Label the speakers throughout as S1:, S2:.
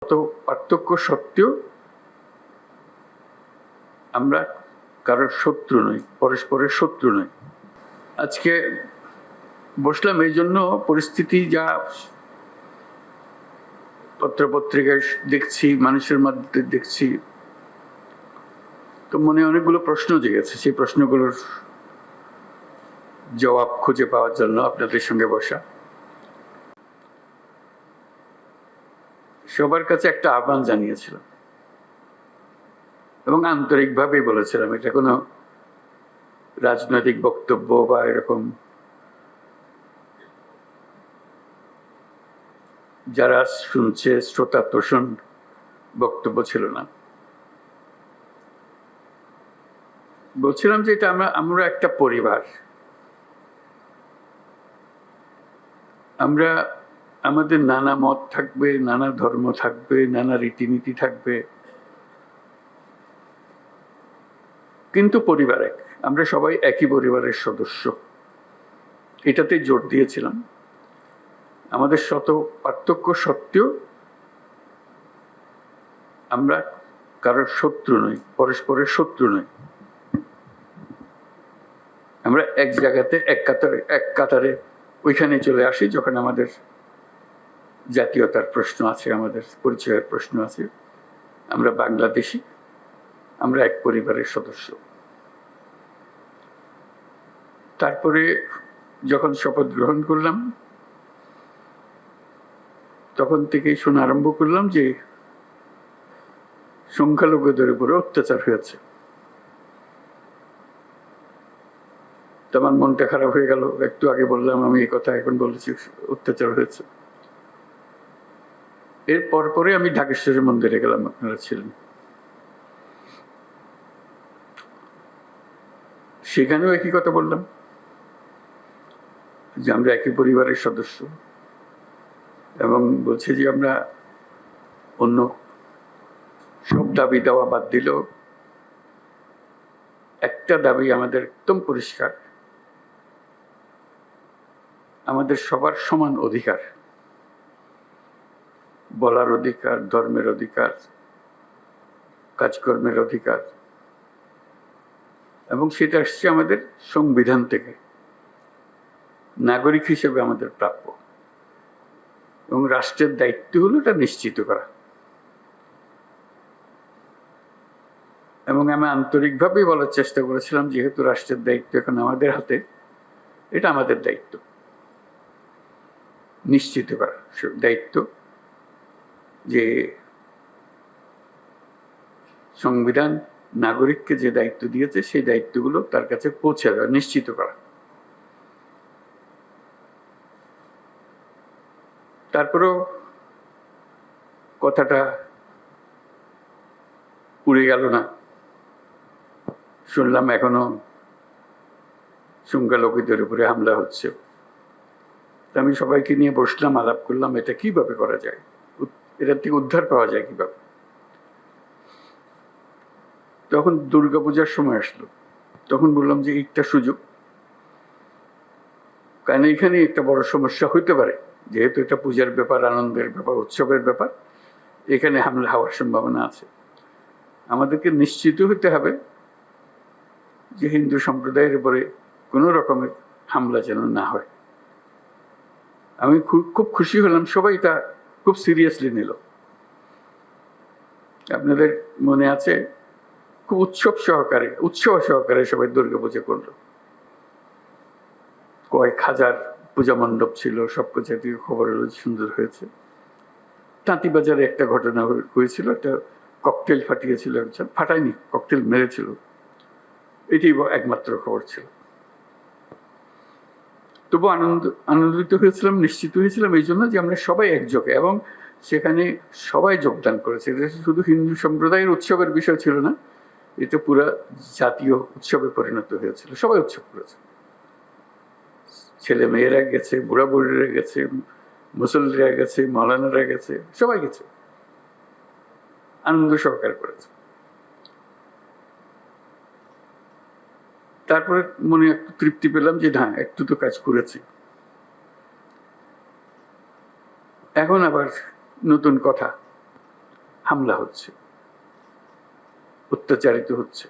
S1: শত পার্থক্য সত্ত্বেও আমরা কারোর শত্রু নই, পরস্পরের শত্রু নই। আজকে বসলাম এই জন্য, পরিস্থিতি যা পত্রপত্রিকায় দেখছি, মানুষের মধ্যে দেখছি, তো মনে অনেকগুলো প্রশ্ন জেগেছে। সেই প্রশ্নগুলোর জবাব খুঁজে পাওয়ার জন্য আপনাদের সঙ্গে বসা। সবার কাছে একটা আহ্বান জানিয়েছিলাম এবং আন্তরিকভাবেই বলেছিলাম, এটা কোনো রাজনৈতিক বক্তব্য বা এরকম যারা শুনছে শ্রোতা তোষণ বক্তব্য ছিল না। বলছিলাম যে এটা আমরা একটা পরিবার, আমরা আমাদের নানা মত থাকবে, নানা ধর্ম থাকবে, নানা রীতিনীতি থাকবে, কিন্তু পরিবার এক, আমরা সবাই একই পরিবারের সদস্য। এটাতে জোর দিয়েছিলাম। আমাদের শত পার্থক্য সত্ত্বেও আমরা কারোর শত্রু নই, পরস্পরের শত্রু নই। আমরা এক জায়গাতে এক কাতারে ওইখানে চলে আসি যখন আমাদের জাতীয়তার প্রশ্ন আছে, আমাদের পরিচয়ের প্রশ্ন আছে। আমরা বাংলাদেশি, আমরা এক পরিবারের সদস্য। তারপরে যখন শপথ গ্রহণ করলাম, তখন থেকেই শোনা আরম্ভ করলাম যে সংখ্যালঘুদের উপরে অত্যাচার হয়েছে। আমার মনটা খারাপ হয়ে গেল। একটু আগে বললাম আমি এই কথা, এখন বলেছি অত্যাচার হয়েছে। এর পরে আমি ঢাকেশ্বরী মন্দিরে গেলাম, আপনারা ছিলেন। সেখানেও একই কথা বললাম যে আমরা একই পরিবারের সদস্য, এবং বলছি যে আমরা অন্য সব দাবি দেওয়া বাদ দিলেও একটা দাবি আমাদের একদম পরিষ্কার, আমাদের সবার সমান অধিকার, বলার অধিকার, ধর্মের অধিকার, কাজকর্মের অধিকার, এবং সেটা আসছে আমাদের সংবিধান থেকে, নাগরিক হিসেবে আমাদের প্রাপ্য, এবং রাষ্ট্রের দায়িত্ব হলো এটা নিশ্চিত করা। এবং আমি আন্তরিকভাবেই বলার চেষ্টা করেছিলাম, যেহেতু রাষ্ট্রের দায়িত্ব এখন আমাদের হাতে, এটা আমাদের দায়িত্ব নিশ্চিত করা, দায়িত্ব যে সংবিধান নাগরিককে যে দায়িত্ব দিয়েছে সেই দায়িত্বগুলো তার কাছে পৌঁছে দেওয়া, নিশ্চিত করা। তারপরেও কথাটা উড়ে গেল না। শুনলাম এখনো সংখ্যালঘুদের উপরে হামলা হচ্ছে। আমি সবাইকে নিয়ে বসলাম, আলাপ করলাম এটা কিভাবে করা যায়, এটার থেকে উদ্ধার পাওয়া যায় কিভাবে। তখন দুর্গাপূজার সময় আসলো, তখন বললাম যে একটা সুযোগ, কারণ এখানে একটা বড় সমস্যা হইতে পারে, যেহেতু এটা পূজার ব্যাপার, আনন্দের ব্যাপার, উৎসবের ব্যাপার, এখানে হামলা হওয়ার সম্ভাবনা আছে। আমাদেরকে নিশ্চিত হতে হবে যে হিন্দু সম্প্রদায়ের উপরে কোনো রকমের হামলা যেন না হয়। আমি খুব খুশি হলাম, সবাই তা খুব সিরিয়াসলি নিল। আপনাদের মনে আছে, খুব উৎসব সহকারে সবাই দুর্গাপূজা করলো। কয়েক হাজার পূজা মণ্ডপ ছিল, সবকিছু খবর হলো সুন্দর হয়েছে। তাঁতিবাজারে একটা ঘটনা হয়েছিল, একটা ককটেল ফাটিয়েছিল, একজন ফাটায়নি, ককটেল মেরেছিল, এটি একমাত্র খবর ছিল। তবু আনন্দিত হয়েছিলাম, নিশ্চিত হয়েছিলাম এই জন্য যে আমরা সবাই একযোগে, এবং সেখানে সবাই যোগদান করেছে। এটা শুধু হিন্দু সম্প্রদায়ের উৎসবের বিষয় ছিল না, এটা পুরা জাতীয় উৎসবে পরিণত হয়েছিল। সবাই উৎসব করেছে, ছেলে মেয়েরা গেছে, বুড়া বুড়িরা গেছে, মুসল্লিরা গেছে, মৌলানারা গেছে, সবাই গেছে, আনন্দ সহকারে করেছে। তারপরে মনে একটু তৃপ্তি পেলাম যে না, একটু তো কাজ করেছি। এখন আবার নতুন কথা, হামলা হচ্ছে, অত্যাচারিত হচ্ছে,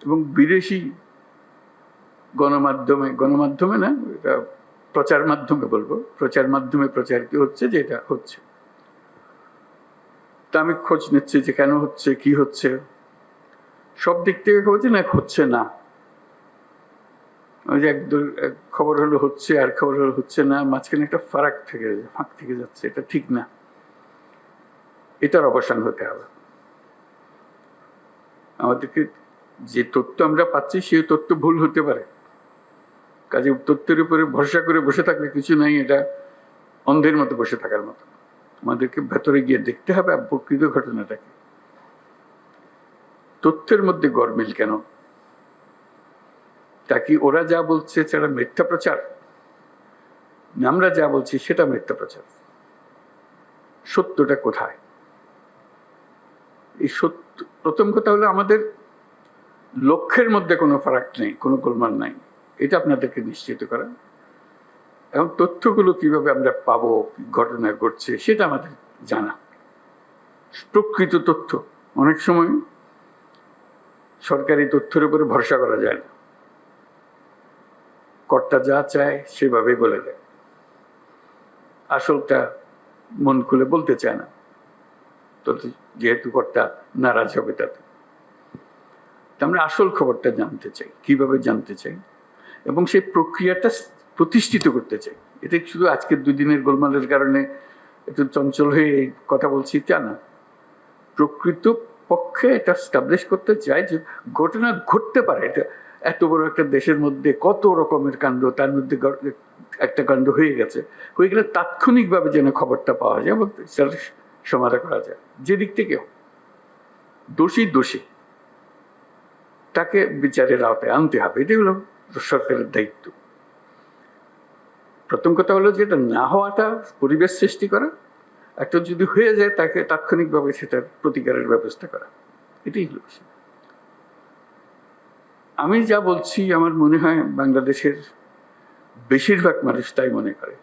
S1: এবং বিদেশি গণমাধ্যমে না, এটা প্রচার মাধ্যমে বলবো, প্রচার মাধ্যমে প্রচারিত হচ্ছে যে এটা হচ্ছে। তা আমি খোঁজ নিচ্ছি যে কেন হচ্ছে, কি হচ্ছে, সব দিক থেকে খবর না হচ্ছে না। ওই যে এক খবর হলো হচ্ছে, আর খবর হলো হচ্ছে না, মাঝখানে একটা ফাঁক থেকে যাচ্ছে, এটা ঠিক না। এটার অবসান হতে হবে। আমাদেরকে যে তথ্য আমরা পাচ্ছি সেই তথ্য ভুল হতে পারে, কাজে তথ্যের উপরে ভরসা করে বসে থাকলে কিছু নাই, এটা অন্ধের মতো বসে থাকার মতো। আমাদেরকে ভেতরে গিয়ে দেখতে হবে প্রকৃত ঘটনাটাকে। তথ্যের মধ্যে গরমিল কেন? তা কি ওরা যা বলছে সেটা মিথ্যা প্রচার, না আমরা যা বলছি সেটা মিথ্যা প্রচার? সত্যটা কোথায়? এই সত্য, প্রথম কথা হলো আমাদের লক্ষ্যের মধ্যে কোনো ফারাক নেই, কোনো গোলমাল নাই, এটা আপনাদেরকে নিশ্চিত করা। এবং তথ্যগুলো কিভাবে আমরা পাবো, ঘটনা ঘটছে সেটা আমাদের জানা। প্রকৃত তথ্য, অনেক সময় সরকারি তথ্যের উপরে ভরসা করা যায় না, কর্তা যা চায় সেভাবেই বলে দেয়, আসলটা মন খুলে বলতে চায় না, তো যেহেতু কর্তা নারাজ হবে তাতে। আমরা আসল খবরটা জানতে চাই, কিভাবে জানতে চাই, এবং সেই প্রক্রিয়াটা প্রতিষ্ঠিত করতে চাই। এটা শুধু আজকের দুদিনের গোলমালের কারণে একটু চঞ্চল হয়ে কথা বলছি তা না, প্রকৃত পক্ষে এটা স্টাবলিশ করতে চাই যে ঘটনা ঘটতে পারে। এটা এত বড় একটা দেশের মধ্যে কত রকমের কাণ্ড, তার মধ্যে একটা কাণ্ড হয়ে গেলে তাৎক্ষণিকভাবে যেন খবরটা পাওয়া যায় এবং সেটা সমাধান করা যায়। যে দিক থেকে দোষী তাকে বিচারের আওতায় আনতে হবে, এটাই হলো সরকারের দায়িত্ব। প্রথম কথা হলো যে এটা না হওয়াটা পরিবেশ সৃষ্টি করা, একটা যদি হয়ে যায় তাকে তাৎক্ষণিকভাবে সেটার প্রতিকারের ব্যবস্থা করা, এটাই হলো বিষয়। আমি যা বলছি আমার মনে হয় বাংলাদেশের বেশিরভাগ মানুষ তাই মনে করে,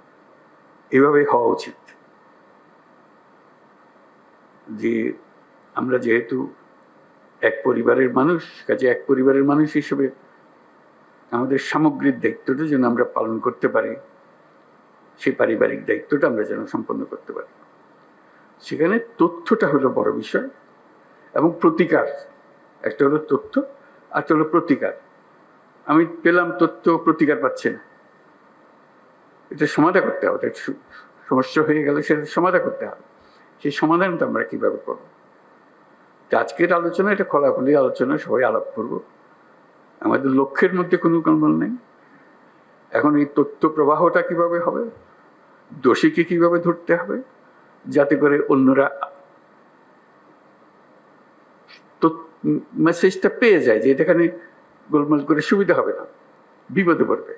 S1: এভাবে হওয়া উচিত। যে আমরা যেহেতু এক পরিবারের মানুষ, কাজে এক পরিবারের মানুষ হিসেবে আমাদের সামগ্রিক দায়িত্বটা যেন আমরা পালন করতে পারি, সেই পারিবারিক দায়িত্বটা আমরা যেন সম্পন্ন করতে পারি। সেখানে তথ্যটা হলো বড় বিষয়, এবং প্রতিকার। একটা হলো তথ্য, আর হলো প্রতিকার। আমি পেলাম তথ্য, প্রতিকার পাচ্ছি না, এটা সমাধান করতে হবে। সমস্যা হয়ে গেলে সেটা সমাধান করতে হবে। সেই সমাধানটা আমরা কিভাবে করবো? আজকের আলোচনা এটা খোলাখুলি আলোচনা, সবাই আলাপ করবো। আমাদের লক্ষ্যের মধ্যে কোনো গোলমাল নেই। এখন এই তথ্য প্রবাহটা কিভাবে হবে, দোষীকে কিভাবে ধরতে হবে, যাতে করে অন্যরা মেসেজটা পেয়ে যায় যে এখানে গোলমাল করে সুবিধা হবে না, বিপদে পড়বে,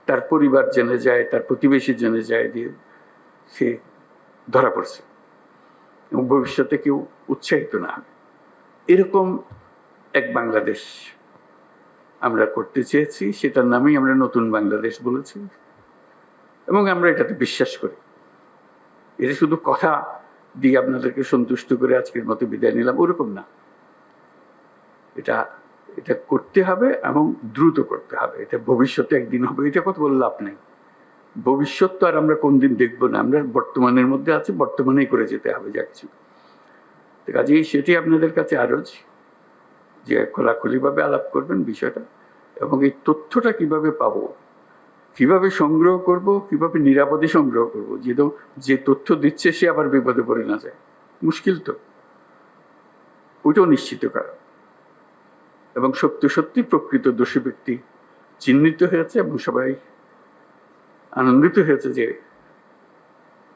S1: তার পরিবার জেনে যায়, তার প্রতিবেশী জেনে যায় যে সে ধরা পড়ছে, এবং ভবিষ্যতে কেউ উৎসাহিত না হবে। এরকম এক বাংলাদেশ আমরা করতে চেয়েছি, সেটার নামেই আমরা নতুন বাংলাদেশ বলেছি, এবং আমরা এটাতে বিশ্বাস করি। এটা শুধু কথা দিয়ে আপনাদেরকে সন্তুষ্ট করে আজকের মতো বিদায় নিলাম ওরকম না, এটা করতে হবে এবং দ্রুত করতে হবে। এটা ভবিষ্যতে একদিন হবে, এটা কথা বলে লাভ নেই। ভবিষ্যৎ তো আর আমরা কোনদিন দেখবো না, আমরা বর্তমানের মধ্যে আছি, বর্তমানেই করে যেতে হবে যা কিছু। কাজেই সেটি আপনাদের কাছে আরজ যে খোলাখুলিভাবে আলাপ করবেন বিষয়টা, এবং এই তথ্যটা কিভাবে পাবো, কিভাবে সংগ্রহ করব, কিভাবে নিরাপদে সংগ্রহ করব, যে তথ্য দিচ্ছে সে আবার বিপদে পড়ে না যায়, মুশকিল তো, ওইটাও নিশ্চিত করা। এবং সত্যি প্রকৃত দোষী ব্যক্তি চিহ্নিত হয়েছে, এবং সবাই আনন্দিত হয়েছে যে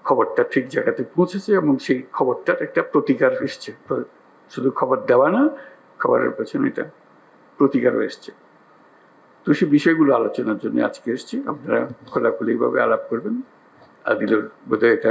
S1: খবরটা ঠিক জায়গাতে পৌঁছেছে, এবং সেই খবরটার একটা প্রতিকার এসছে। শুধু খবর দেওয়া না, খবরের পেছনে এটা প্রতিকারও এসছে। তো সেই বিষয়গুলো আলোচনার জন্য আজকে এসছি। আপনারা খোলাখুলিভাবে আলাপ করবেন। আদিলের বোধহয় এটা